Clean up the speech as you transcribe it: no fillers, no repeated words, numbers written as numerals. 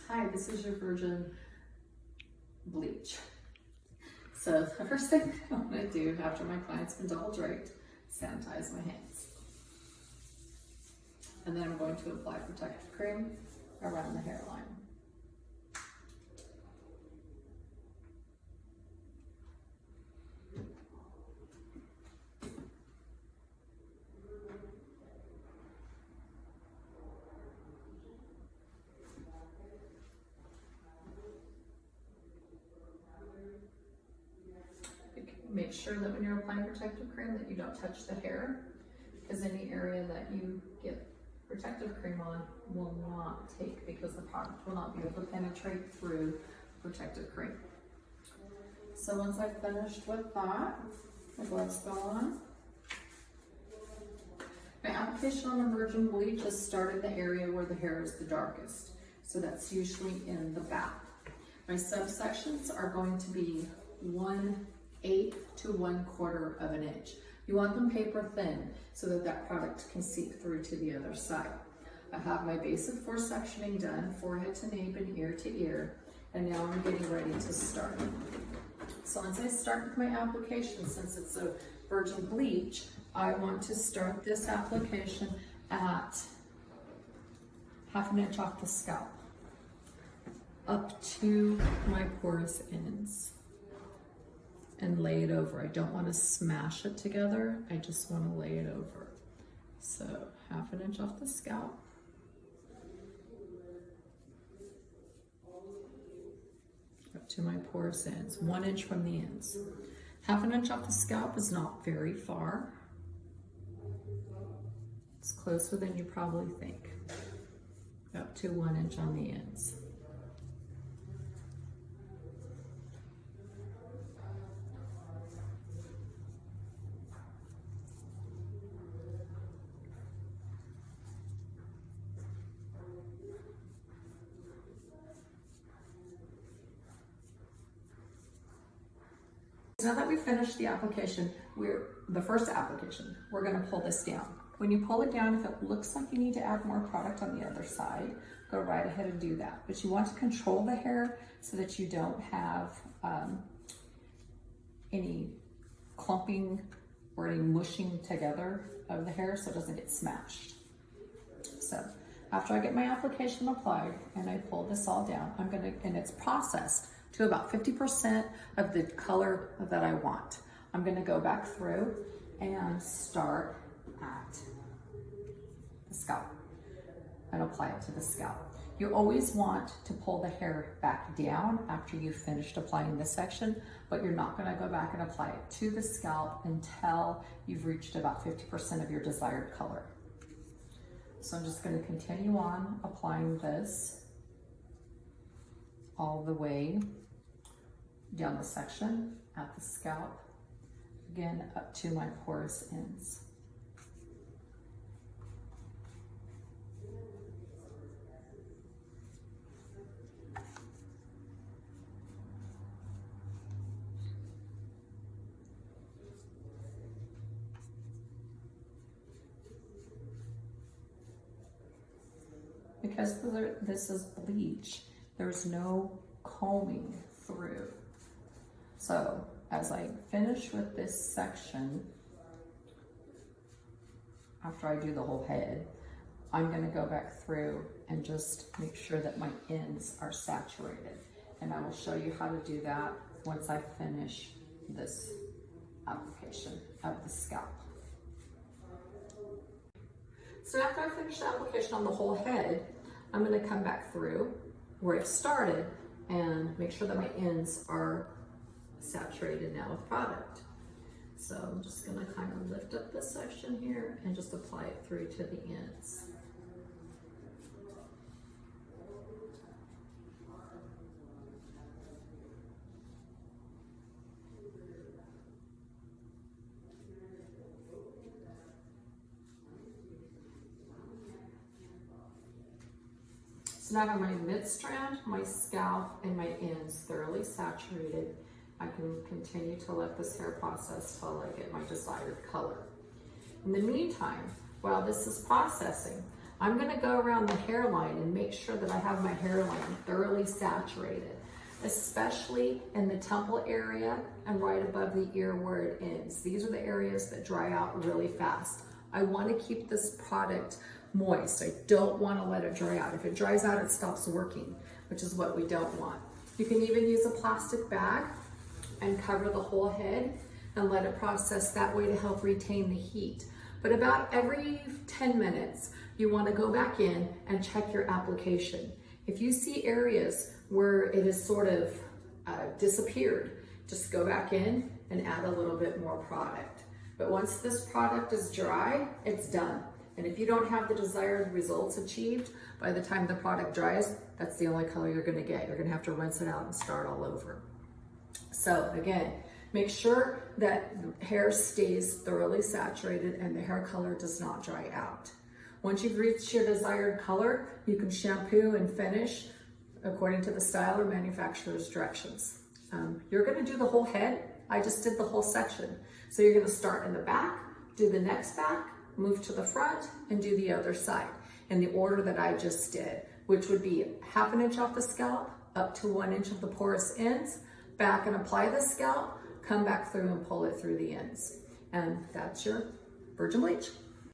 Hi, this is your virgin bleach. So the first thing I want to do after my client's been double draped, sanitize my hands. And then I'm going to apply protective cream around the hairline. Make sure that when you're applying protective cream that you don't touch the hair, because any area that you get protective cream on will not take, because the product will not be able to penetrate through protective cream. So once I've finished with that, the gloves go on. My application on the virgin bleach has started the area where the hair is the darkest. So that's usually in the back. My subsections are going to be 1/8 to 1/4 of an inch. You want them paper thin so that that product can seep through to the other side. I have my basic foresectioning done, forehead to nape and ear to ear, and now I'm getting ready to start. So once I start with my application, since it's a virgin bleach, I want to start this application at 1/2 inch off the scalp, up to my porous ends, and lay it over. I don't want to smash it together, I just want to lay it over. So 1/2 inch off the scalp, up to my porous ends, 1 inch from the ends. 1/2 inch off the scalp is not very far. It's closer than you probably think. Up to 1 inch on the ends. Now that we've finished the application, the first application, we're going to pull this down. When you pull it down, if it looks like you need to add more product on the other side, go right ahead and do that. But you want to control the hair so that you don't have any clumping or any mushing together of the hair so it doesn't get smashed. So after I get my application applied and I pull this all down, and it's processed to about 50% of the color that I want. I'm gonna go back through and start at the scalp and apply it to the scalp. You always want to pull the hair back down after you've finished applying this section, but you're not gonna go back and apply it to the scalp until you've reached about 50% of your desired color. So I'm just gonna continue on applying this all the way down the section at the scalp, again up to my porous ends. Because this is bleach, there's no combing through. So as I finish with this section, after I do the whole head, I'm going to go back through and just make sure that my ends are saturated. And I will show you how to do that once I finish this application of the scalp. So after I finish the application on the whole head, I'm going to come back through where I started and make sure that my ends are saturated now with product. So I'm just going to kind of lift up this section here and just apply it through to the ends. So now I have my mid-strand, my scalp, and my ends thoroughly saturated. I can continue to let this hair process till I get my desired color. In the meantime, while this is processing, I'm gonna go around the hairline and make sure that I have my hairline thoroughly saturated, especially in the temple area and right above the ear where it ends. These are the areas that dry out really fast. I wanna keep this product moist. I don't wanna let it dry out. If it dries out, it stops working, which is what we don't want. You can even use a plastic bag and cover the whole head and let it process that way to help retain the heat. But about every 10 minutes, you want to go back in and check your application. If you see areas where it has sort of disappeared, just go back in and add a little bit more product. But once this product is dry, it's done. And if you don't have the desired results achieved, by the time the product dries, that's the only color you're gonna get. You're gonna have to rinse it out and start all over. So again, make sure that the hair stays thoroughly saturated and the hair color does not dry out. Once you've reached your desired color, you can shampoo and finish according to the style or manufacturer's directions. You're gonna do the whole head. I just did the whole section. So you're gonna start in the back, do the next back, move to the front, and do the other side in the order that I just did, which would be 1/2 inch off the scalp, up to 1 inch of the porous ends, back and apply the scalp, come back through and pull it through the ends. And that's your virgin bleach.